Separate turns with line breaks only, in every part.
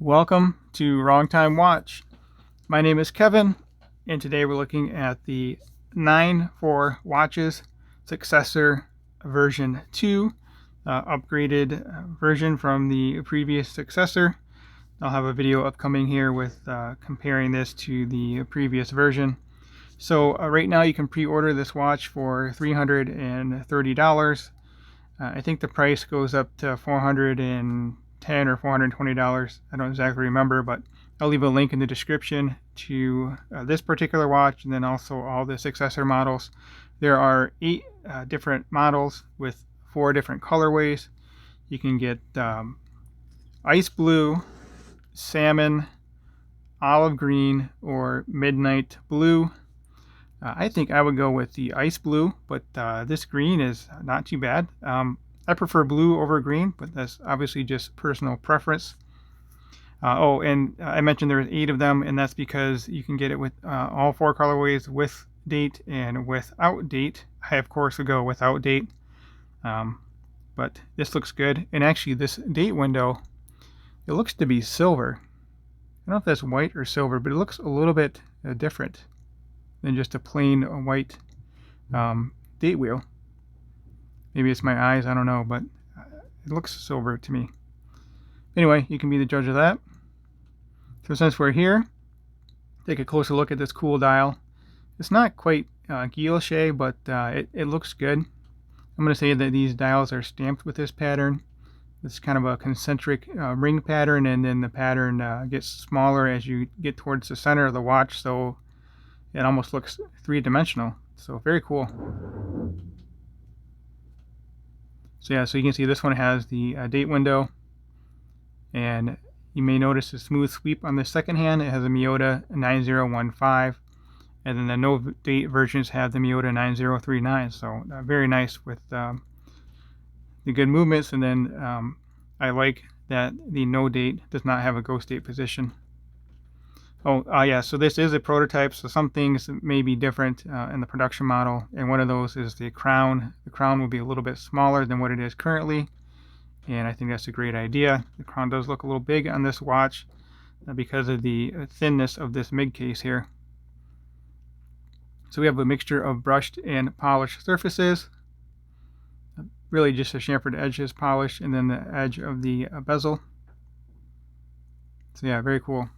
Welcome to Wrong Time Watch. My name is Kevin, and today we're looking at the 9-4 watches Successor version 2, upgraded version from the previous Successor. I'll have a video upcoming here with comparing this to the previous version. So right now you can pre-order this watch for $330. I think the price goes up to $410 or $420. I don't exactly remember, but I'll leave a link in the description to this particular watch and then also all the Successor models. There are 8 different models with 4 different colorways. You can get ice blue, salmon, olive green, or midnight blue. I think I would go with the ice blue, but this green is not too bad. I prefer blue over green, but that's obviously just personal preference. And I mentioned there's 8 of them, and that's because you can get it with all 4 colorways with date and without date. I, of course, would go without date, but this looks good. And actually, this date window, it looks to be silver. I don't know if that's white or silver, but it looks a little bit different than just a plain white date wheel. Maybe it's my eyes, I don't know, but it looks silver to me. Anyway, you can be the judge of that. So since we're here, take a closer look at this cool dial. It's not quite guilloche, but it looks good. I'm going to say that these dials are stamped with this pattern. It's kind of a concentric ring pattern, and then the pattern gets smaller as you get towards the center of the watch, so it almost looks three-dimensional. So very cool. So yeah, so you can see this one has the date window, and you may notice a smooth sweep on the second hand. It has a Miyota 9015, and then the no date versions have the Miyota 9039. So very nice with the good movements, and then I like that the no date does not have a ghost date position. Yeah, so this is a prototype, so some things may be different in the production model, and one of those is the crown. The crown will be a little bit smaller than what it is currently, and I think that's a great idea. The crown does look a little big on this watch because of the thinness of this mid case here. So we have a mixture of brushed and polished surfaces. Really just a chamfered edges polish, and then the edge of the bezel. So yeah, very cool.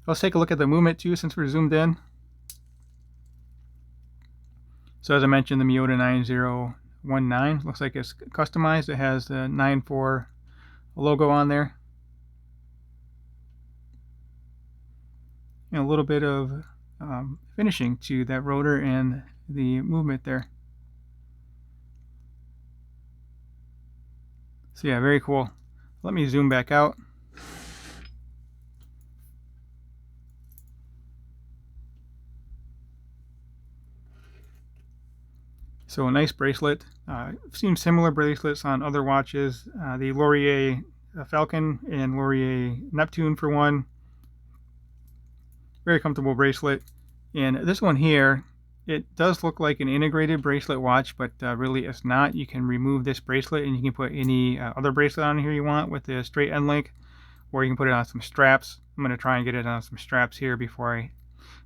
Let's take a look at the movement too, since we're zoomed in. So as I mentioned, the Miyota 9019 looks like it's customized. It has the 9-4 logo on there, and a little bit of finishing to that rotor and the movement there. So yeah, very cool. Let me zoom back out. So a nice bracelet. I've seen similar bracelets on other watches. The Laurier Falcon and Laurier Neptune for one. Very comfortable bracelet. And this one here, it does look like an integrated bracelet watch, but really it's not. You can remove this bracelet and you can put any other bracelet on here you want with the straight end link, or you can put it on some straps. I'm going to try and get it on some straps here before I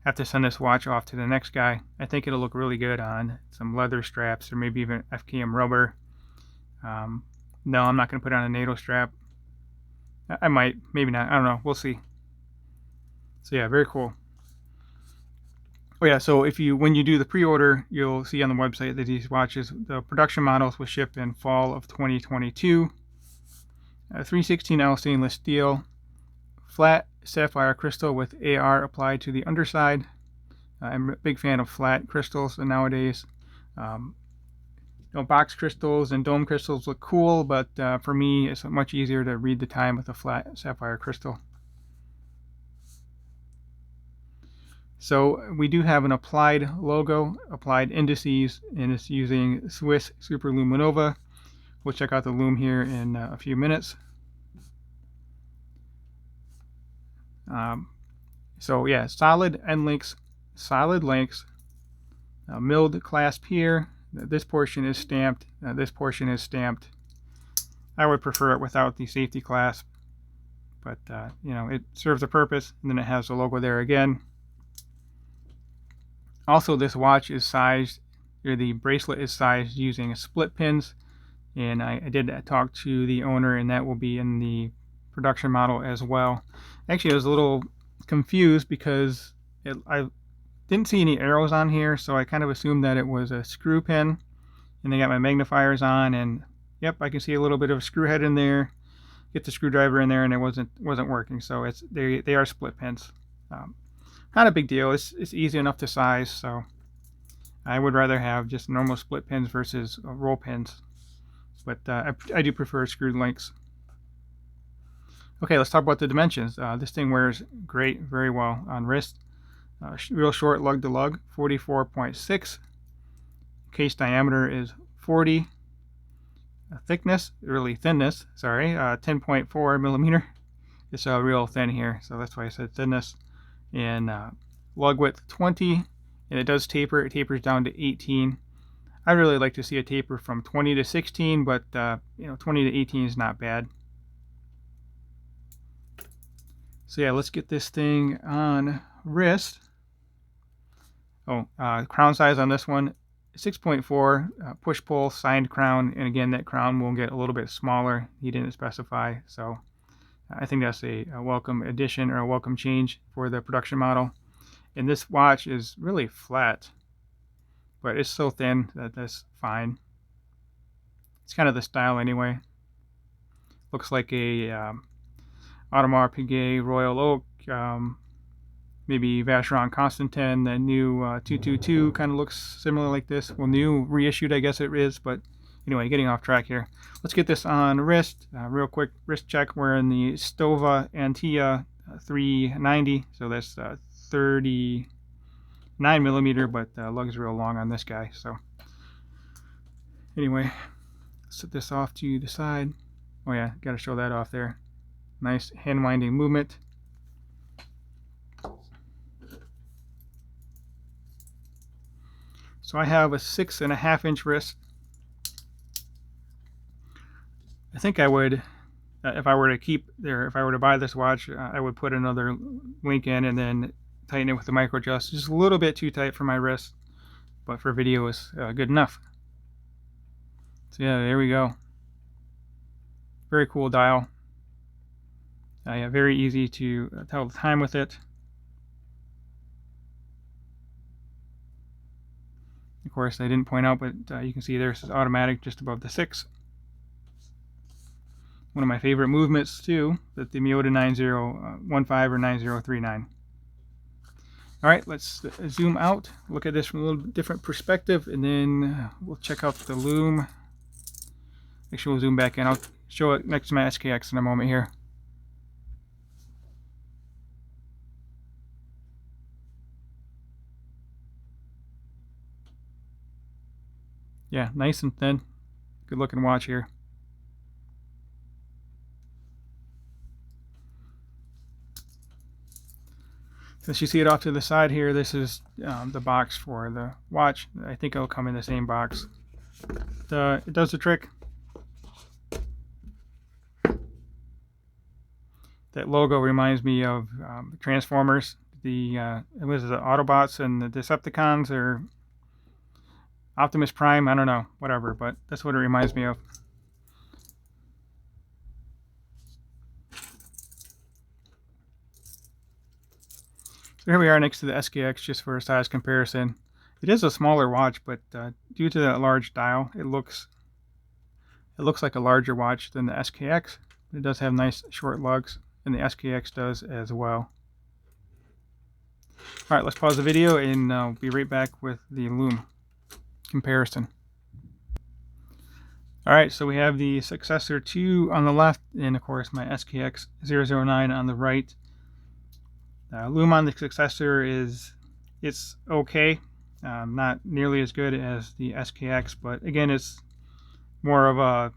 have to send this watch off to the next guy. I think it'll look really good on some leather straps or maybe even FKM rubber. No, I'm not going to put it on a NATO strap. I might, maybe not. I don't know. We'll see. So yeah, very cool. Oh yeah, so when you do the pre-order, you'll see on the website that these watches, the production models, will ship in fall of 2022. 316L stainless steel, flat sapphire crystal with AR applied to the underside. I'm a big fan of flat crystals nowadays. Box crystals and dome crystals look cool, but for me, it's much easier to read the time with a flat sapphire crystal. So we do have an applied logo, applied indices, and it's using Swiss Super Luminova. We'll check out the lume here in a few minutes. So yeah, solid end links, solid links, milled clasp here. This portion is stamped. This portion is stamped. I would prefer it without the safety clasp, but you know, it serves a purpose. And then it has the logo there again. Also, this watch is sized, or the bracelet is sized using split pins, and I did talk to the owner, and that will be in the production model as well. Actually, I was a little confused because I didn't see any arrows on here, so I kind of assumed that it was a screw pin. And they got my magnifiers on, and yep, I can see a little bit of a screw head in there. Get the screwdriver in there, and it wasn't working. So they are split pins. Not a big deal. It's easy enough to size. So I would rather have just normal split pins versus roll pins. But I do prefer screwed links. Okay, let's talk about the dimensions. This thing wears great, very well on wrist. Real short lug to lug, 44.6. Case diameter is 40. Thickness, thinness, sorry, 10.4 millimeter. It's real thin here, so that's why I said thinness. And lug width 20, and it does taper. It tapers down to 18. I really like to see a taper from 20 to 16, but you know, 20 to 18 is not bad. So yeah, let's get this thing on wrist. Oh, crown size on this one, 6.4, push-pull signed crown, and again, that crown will get a little bit smaller. He didn't specify, so I think that's a welcome addition or a welcome change for the production model. And this watch is really flat, but it's so thin that that's fine. It's kind of the style anyway. Looks like a Audemars Piguet Royal Oak, maybe Vacheron Constantin, the new 222 kind of looks similar like this. Well, new, reissued, I guess it is, but anyway, getting off track here. Let's get this on wrist. Real quick wrist check. We're in the Stova Antilla 390, so that's 39 millimeter, but lug's real long on this guy. So anyway, set this off to the side. Oh yeah, got to show that off there. Nice hand winding movement. So I have a 6.5 inch wrist. I think I would, if I were to buy this watch, I would put another link in and then tighten it with the micro adjust. Just a little bit too tight for my wrist, but for video is good enough. So yeah, there we go. Very cool dial. Yeah, very easy to tell the time with it. Of course, I didn't point out, but you can see there's automatic just above the 6. One of my favorite movements too, that the Miyota 9015 or 9039. All right, let's zoom out, look at this from a little different perspective, and then we'll check out the loom. Actually, we'll zoom back in. I'll show it next to my SKX in a moment here. Yeah, nice and thin. Good looking watch here. Since you see it off to the side here, this is the box for the watch. I think it'll come in the same box. It does the trick. That logo reminds me of Transformers. It was the Autobots and the Decepticons, or Optimus Prime, I don't know, whatever, but that's what it reminds me of. So here we are next to the SKX, just for a size comparison. It is a smaller watch, but due to that large dial, it looks like a larger watch than the SKX. It does have nice short lugs, and the SKX does as well. All right, let's pause the video, and I'll be right back with the loom comparison. All right, so we have the Successor 2 on the left, and of course my SKX 009 on the right. Loom on the Successor it's okay, not nearly as good as the SKX, but again, it's more of a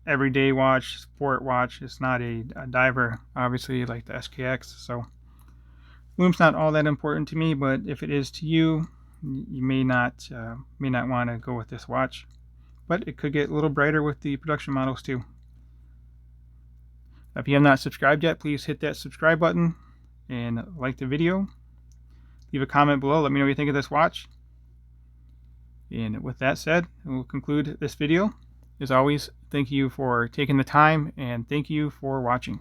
everyday watch, sport watch. It's not a diver, obviously, like the SKX. So loom's not all that important to me, but if it is to you, you may not want to go with this watch, but it could get a little brighter with the production models too. If you have not subscribed yet, please hit that subscribe button and like the video. Leave a comment below. Let me know what you think of this watch. And with that said, we'll conclude this video. As always, thank you for taking the time and thank you for watching.